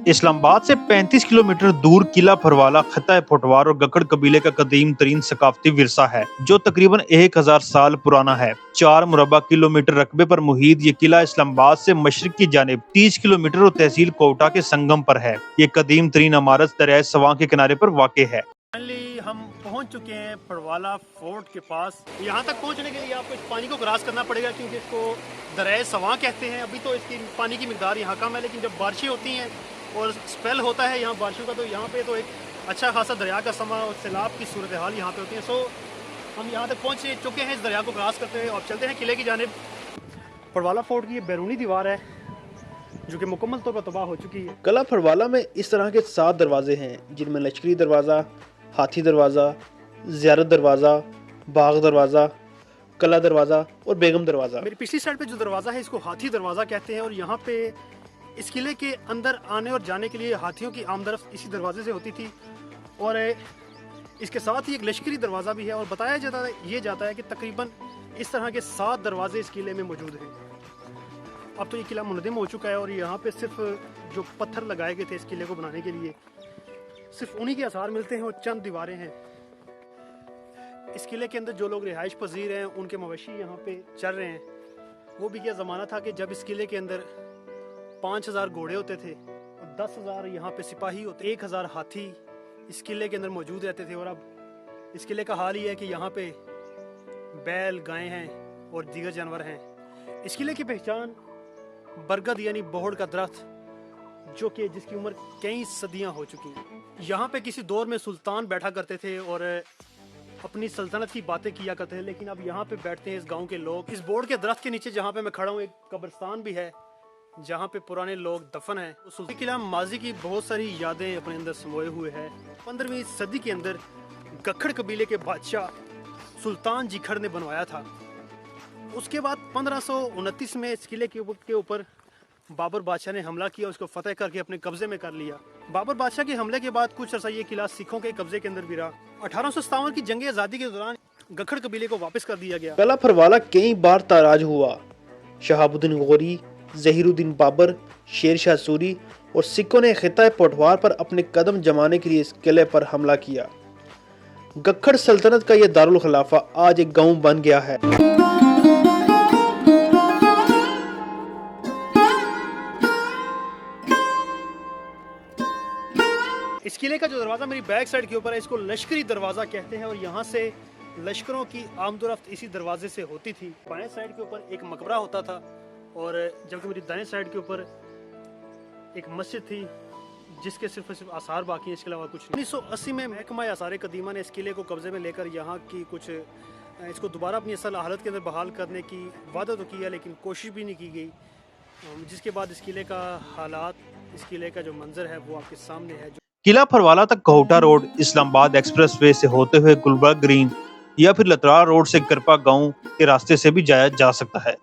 इस्लामाबाद से 35 किलोमीटर दूर किला फरवाला खता फोटवार और गक्कड़ कबीले का कदीम तरीन सकाफती विरसा है जो तकरीबन 1000 साल पुराना है। 4 मुरबा किलोमीटर रकबे पर मुहित ये किला इस्लामाबाद से मशरिक की जानिब 30 किलोमीटर और तहसील कोटा के संगम पर है। ये कदीम तरीन इमारत दरिया सवां के किनारे पर वाक़ है। हम पहुंच चुके हैं फरवाला फोर्ट के पास। यहाँ तक पहुंचने के लिए आपको इस पानी को क्रॉस करना पड़ेगा क्योंकि इसको दरिया सवां कहते हैं। अभी तो इसकी पानी की मिकदार यहाँ कम है, लेकिन जब बारिशें होती हैं और स्पेल होता है यहाँ बारिशों का, तो यहाँ पे तो एक अच्छा खासा दरिया का समा और सैलाब की सूरत हाल यहाँ पे होती है। सो हम यहाँ तक पहुँच चुके हैं इस दरिया को क्रॉस करते हुए और चलते हैं किले की जानिब। फरवाला फोर्ट की ये बैरूनी दीवार है जो कि मुकम्मल तौर पर तबाह हो चुकी है। किला फरवाला में इस तरह के 7 दरवाजे हैं जिनमें लश्करी दरवाज़ा, हाथी दरवाज़ा, ज़ियारत दरवाज़ा, बाग दरवाज़ा, कला दरवाज़ा और बेगम दरवाज़ा। मेरी पिछली साइड पे जो दरवाज़ा है इसको हाथी दरवाज़ा कहते हैं और यहाँ पे इस किले के अंदर आने और जाने के लिए हाथियों की आमदरफ्त इसी दरवाजे से होती थी। और इसके साथ ही एक लश्करी दरवाज़ा भी है और बताया जाता है कि तकरीबन इस तरह के 7 दरवाजे इस किले में मौजूद हैं। अब तो ये किला मुनहदम हो चुका है और यहाँ पे सिर्फ जो पत्थर लगाए गए थे इस किले को बनाने के लिए सिर्फ उन्हीं के आसार मिलते हैं और चंद दीवारें हैं। इस किले के अंदर जो लोग रिहाइश पजीर हैं उनके मवेशी यहाँ पे चल रहे हैं। वो भी क्या ज़माना था कि जब इस किले के अंदर 5000 घोड़े होते थे और 10,000 यहाँ पे सिपाही होते, 1000 हाथी इस किले के अंदर मौजूद रहते थे। और अब इस किले का हाल ये है कि यहाँ पे बैल, गायें हैं और दीगर जानवर हैं। इस किले की पहचान बरगद यानी बोहड़ का दरख्त जो कि जिसकी उम्र कई सदियां हो चुकी हैं। यहाँ पे किसी दौर में सुल्तान बैठा करते थे और अपनी सल्तनत की बातें किया करते थे, लेकिन अब यहाँ पे बैठते हैं इस गांव के लोग। इस बोर्ड के दरख्त के नीचे जहाँ पे मैं खड़ा हूँ एक कब्रिस्तान भी है जहाँ पे पुराने लोग दफन हैं। सुल्तान किला माजी की बहुत सारी यादें अपने अंदर समोए हुए है। 15वीं सदी के अंदर गक्कड़ कबीले के बादशाह सुल्तान जीखड़ ने बनवाया था। उसके बाद 1529 में इस किले के ऊपर बाबर बादशाह ने हमला किया, उसको फतेह करके अपने कब्जे में कर लिया। बाबर बादशाह के हमले के बाद कुछ अर्सा ये किला सिखों के कब्जे के अंदर भी रहा। 1857 की जंग आज़ादी के दौरान गक्कड़ कबीले को वापस कर दिया गया। किला फरवाला कई बार ताराज हुआ। शहाबुद्दीन गौरी, ज़हीरुद्दीन बाबर, शेर शाह सूरी और सिखों ने खिता पोटवार पर अपने कदम जमाने के लिए इस किले पर हमला किया। गक्कड़ सल्तनत का यह दारुल खिलाफा आज एक गाँव बन गया है। इस किले का जो दरवाज़ा मेरी बैक साइड के ऊपर है इसको लश्करी दरवाज़ा कहते हैं और यहाँ से लश्करों की आमदोरफ्त इसी दरवाजे से होती थी। बाएं साइड के ऊपर एक मकबरा होता था और जबकि मेरी दाएं साइड के ऊपर एक मस्जिद थी जिसके सिर्फ आसार बाकी हैं, इसके अलावा कुछ नहीं। 1980 में महकमा आसार कदीमा ने इस किले को कब्जे में लेकर यहाँ की कुछ इसको दोबारा अपनी असल हालत के अंदर बहाल करने की वादा तो किया, लेकिन कोशिश भी नहीं की गई। जिसके बाद इस किले का हालात, इस किले का जो मंजर है वो आपके सामने है। किला फरवाला तक कोटा रोड, इस्लामाबाद एक्सप्रेसवे से होते हुए गुलबर्ग ग्रीन या फिर लतरा रोड से करपा गांव के रास्ते से भी जाया जा सकता है।